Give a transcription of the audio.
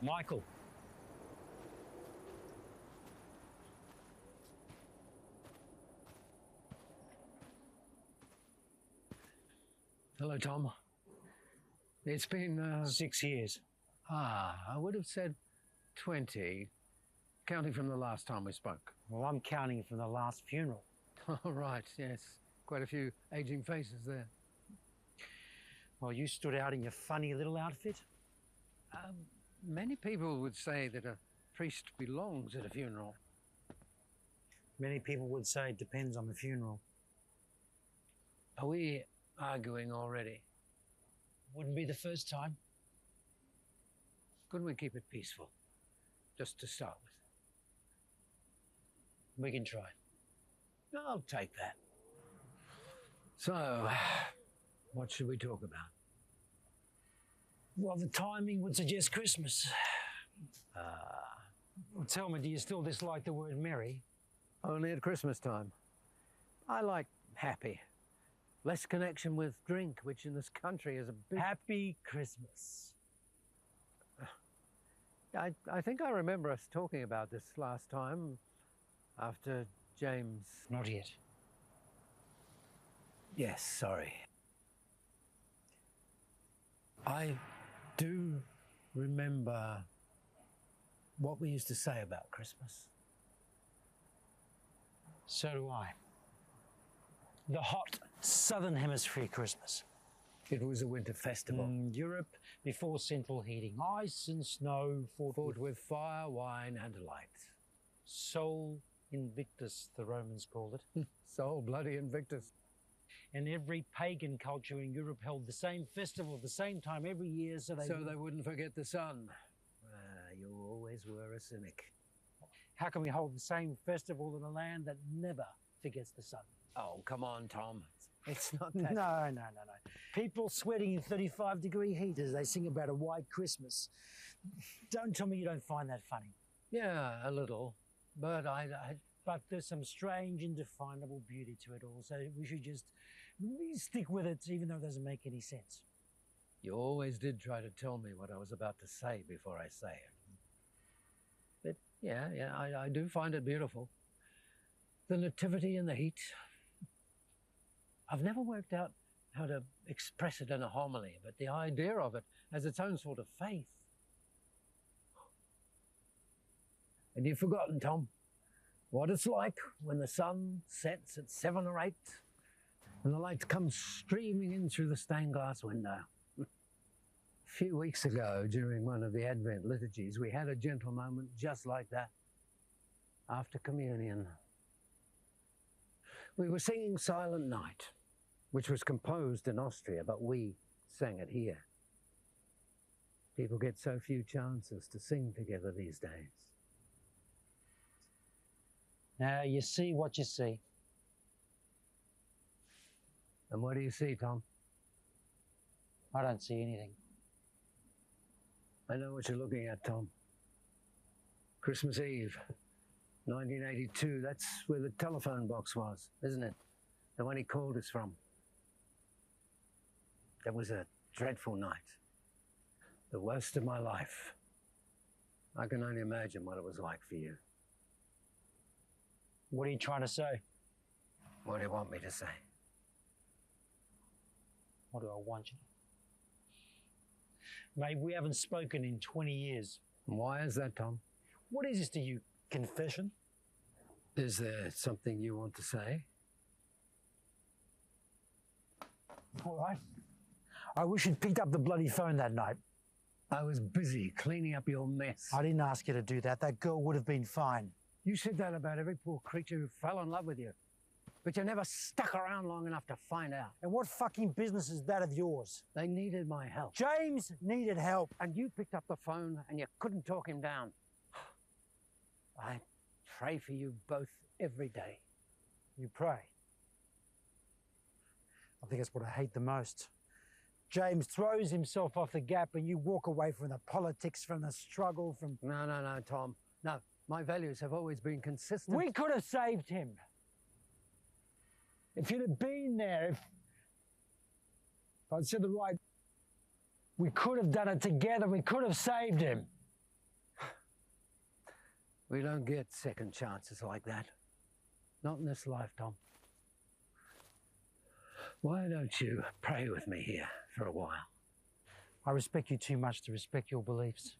Michael. Hello, Tom. It's been 6 years. I would have said 20, counting from the last time we spoke. Well, I'm counting from the last funeral. All right, yes. Quite a few aging faces there. Well, you stood out in your funny little outfit. Many people would say that a priest belongs at a funeral. Many people would say it depends on the funeral. Are we arguing already? Wouldn't be the first time. Couldn't we keep it peaceful, just to start with? We can try. I'll take that. So, what should we talk about? Well, the timing would suggest Christmas. Well, tell me, do you still dislike the word merry? Only at Christmas time. I like happy. Less connection with drink, which in this country is a big... Happy Christmas. I think I remember us talking about this last time, after James... Not yet. Yes, sorry. I do remember what we used to say about Christmas. So do I. The hot Southern Hemisphere Christmas. It was a winter festival. Europe before central heating. Ice and snow Fought with fire, wine and light. Sol Invictus, the Romans called it. Sol Bloody Invictus. And every pagan culture in Europe held the same festival at the same time every year so they wouldn't forget the sun. You always were a cynic. How can we hold the same festival in a land that never forgets the sun? Oh, come on, Tom. It's not that... No. People sweating in 35-degree heat as they sing about a white Christmas. Don't tell me you don't find that funny. Yeah, a little. But But there's some strange, indefinable beauty to it all, so we should just stick with it, even though it doesn't make any sense. You always did try to tell me what I was about to say before I say it. But yeah, I do find it beautiful. The nativity and the heat. I've never worked out how to express it in a homily, but the idea of it has its own sort of faith. And you've forgotten, Tom, what it's like when the sun sets at 7 or 8 and the light comes streaming in through the stained glass window. A few weeks ago, during one of the Advent liturgies, we had a gentle moment just like that, after communion. We were singing Silent Night, which was composed in Austria, but we sang it here. People get so few chances to sing together these days. Now, you see what you see. And what do you see, Tom? I don't see anything. I know what you're looking at, Tom. Christmas Eve, 1982. That's where the telephone box was, isn't it? The one he called us from. That was a dreadful night. The worst of my life. I can only imagine what it was like for you. What are you trying to say? What do you want me to say? What do I want you to? Mate, we haven't spoken in 20 years. Why is that, Tom? What is this to you? Confession? Is there something you want to say? All right. I wish you'd picked up the bloody phone that night. I was busy cleaning up your mess. I didn't ask you to do that. That girl would have been fine. You said that about every poor creature who fell in love with you. But you never stuck around long enough to find out. And what fucking business is that of yours? They needed my help. James needed help. And you picked up the phone and you couldn't talk him down. I pray for you both every day. You pray? I think that's what I hate the most. James throws himself off the gap and you walk away from the politics, from the struggle, from... No, Tom. No, my values have always been consistent. We could have saved him. If you'd have been there, if I'd said the right... We could have done it together. We could have saved him. We don't get second chances like that. Not in this life, Tom. Why don't you pray with me here for a while? I respect you too much to respect your beliefs.